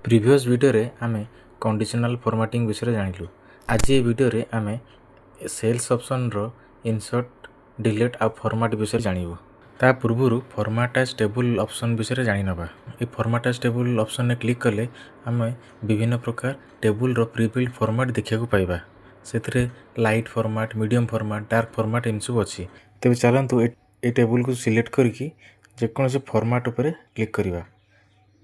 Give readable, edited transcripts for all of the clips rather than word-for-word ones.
Previous video रे आमे conditional formatting विषय जानिलु। आज ये वीडियो रे आमे सेल्स ऑप्शन रो इंसर्ट डिलीट आ फॉर्मेट विषय जानिबो। ता पूर्वरु फॉर्मेट एज टेबल ऑप्शन विषय जानि नबा। ए फॉर्मेट एज टेबल ऑप्शन ने क्लिक कले आमे विभिन्न प्रकार टेबल रो प्रीबिल्ड फॉर्मेट देखिया को पाइबा। सेतरे light format, medium format, dark format इन सब अछि। तबे चलंतु ए टेबल को सिलेक्ट करके जे कोनसे फॉर्मेट ऊपर क्लिक करिबा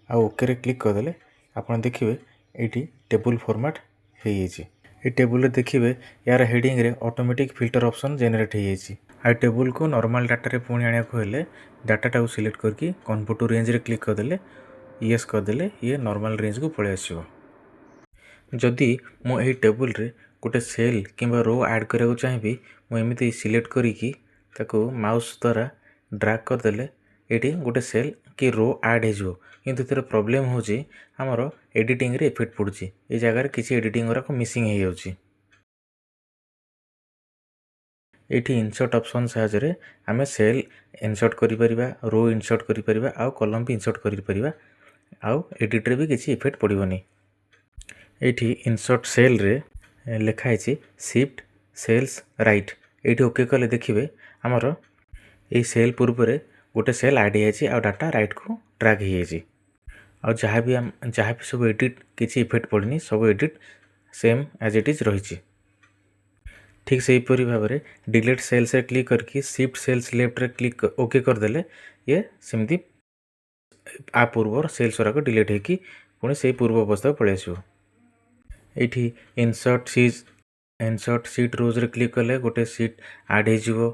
आ ओके रे क्लिक कर देले आपन देखिबे एटी टेबल फॉर्मेट हे येछि। ए टेबल रे देखिबे यार हेडिंग रे ऑटोमेटिक फिल्टर ऑप्शन जनरेट हे येछि। आ टेबल को नॉर्मल डाटा रे पुणी आनिया को हेले डाटा टाउ सिलेक्ट करके कन्वर्ट टू रेंज रे क्लिक कर देले यस कर देले ये नॉर्मल रेंज को पळे आसीबो। जदि मो एही टेबल रे गोटे सेल किंबा रो ऐड करया चाहिबी मो एमिति सिलेक्ट करिकी ताको माउस द्वारा ड्रैग कर देले एटी गोटे सेल कि रो ऐड हे जो। किंतु तेरे प्रॉब्लम होची हमरो एडिटिंग रे इफेक्ट पड़ुची। ए जगह रे किछि एडिटिंग रा को मिसिंग हे जाउची। एठी इंसर्ट ऑप्शन साहाय्य रे हमें सेल इंसर्ट करि परिबा, रो इंसर्ट करि परिबा आ कॉलम भी इंसर्ट करि परिबा आ एडिट रे भी किछि इफेक्ट पड़िबोनी। एठी इंसर्ट सेल रे लिखा हैछि शिफ्ट सेल्स राइट। एठी ओके कले देखिबे हमरो ए सेल पूर्व रे गोटे सेल ऐड हे आ डाटा राइट को ड्रैग हे आ जहाँ भी सब एडिट किसी इफेक्ट पड़नी सब edit same as it is रही। ठीक से हीपरी भाव में डिलीट सेल्स रे क्लिक करके शिफ्ट सेल्स लेफ्ट रे क्लिक ओके कर देले ये सेमती आ पूर्व सेल्स गुराक डिलीट होगी पुणी से पूर्व अवस्था पलि आसो। ये इंसर्ट सीट रोज रे क्लिक कले गोटे सीट ऐड हो।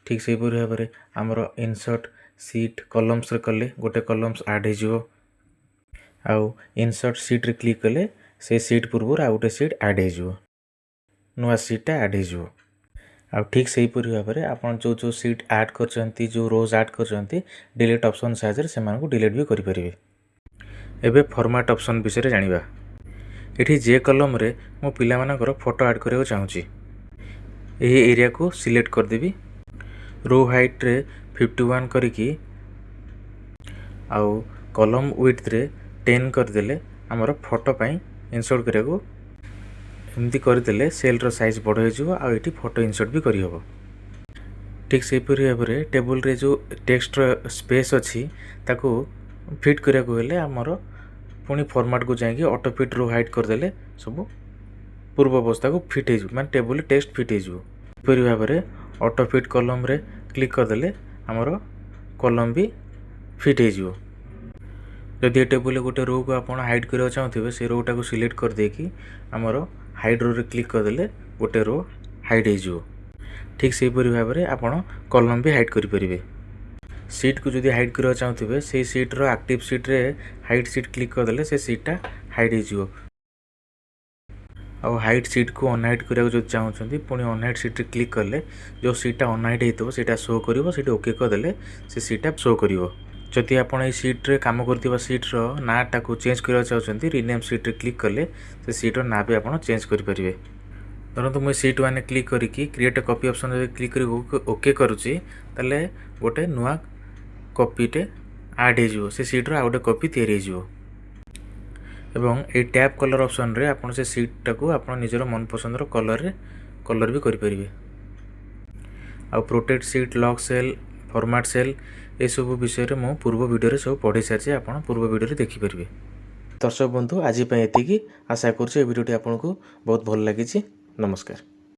ठीक से हीपरी भाव में आमर इंसर्ट सीट कॉलम्स रे कले गोटे कॉलम्स ऐड हो। आउ इंसर्ट सीट रे क्लिक कले से सीट पूर्व आ गोटे सीट ऐड हो, नुआ सीटा ऐड हो। आ ठीक से हीपरी भाव में आपन जो सीट ऐड करचंती जो रोज ऐड करचंती डिलीट ऑप्शन साहाय्य से को डिलीट भी करि परिबे। एबे फॉर्मेट ऑप्शन विषय जानिबा। एठी जे कॉलम रे मो पिला मानकर फोटो ऐड करियो चाहूची एही एरिया को सिलेक्ट कर देबी। रो हाइट रे 51 करिकी आउ कॉलम विड्थ रे 10 कर देले हमर फोटो पाई इंसर्ट करिया को एमती कर देले सेल रो साइज बड़ हो जिवो आ एठी फोटो इंसर्ट भी करि हबो। ठीक से परि भाबरे टेबल रे जो टेक्स्ट रो स्पेस अछि ताको फिट करिया को हेले हमर पुनी फॉर्मेट को जाई ऑटो फिट रो हाइट कर देले सब पूर्व अवस्था को फिट हे माने टेबल टेक्स्ट फिट हे जिवो। परि भाबरे ऑटो फिट कॉलम रे क्लिक कर देले हमर कॉलम भी फिट हे जिवो। जदि टेबल गोटे रो को आप हाइड करने चाहते से रोटा को सिलेक्ट कर देकी आमर हाइड रो रे क्लिक कर देले गोटे रो हाइड हो। ठीक से हीपरी भाव में आपड़ कॉलम भी हाइड करें। सीट को जदि हाइड करने चाहते से सीट रो एक्टिव सीट रे हाइड सीट क्लिक कर देले से सीटा हाइड हो। आ हाइड सीट को अनहाइड करने जो चाहते पुणी अनहाइड सीट रे क्लिक कले जो सीटा अनहाइड होता सीटा शो कर सीट ओके कर देले से सीटा शो कर। जदि आपड़ ये सीट रे काम करथिबा सीट रो नाटा को चेंज करबा चाहछंती रीनेम सीट रे क्लिक कले से सीट रो ना भी आपड़ चेंज करि परिबे। धरंतु मैं सीट 1 क्लिक करिकी क्रिएट कॉपी ऑप्शन रे क्लिक करी ओके करूची तले गोटे नुआ कॉपी टे ऐड हे जिवो से सीट रो आ गोटे कॉपी तयार हे जिवो। एवं ए टैब कलर ऑप्शन रे आपड़ से सीट टाको आपड़ निजरो मन पसंद रो कलर भी करि परिबे। आ protect sheet lock cell format cell ए सब विषय में पूर्व वीडियो रे सब पढ़ी सारी आपन पूर्व वीडियो रे देखि परिबे। दर्शक बंधु आज एतिकी आशा करछु ए वीडियोटी आपनको बहुत भल लागिछि। नमस्कार।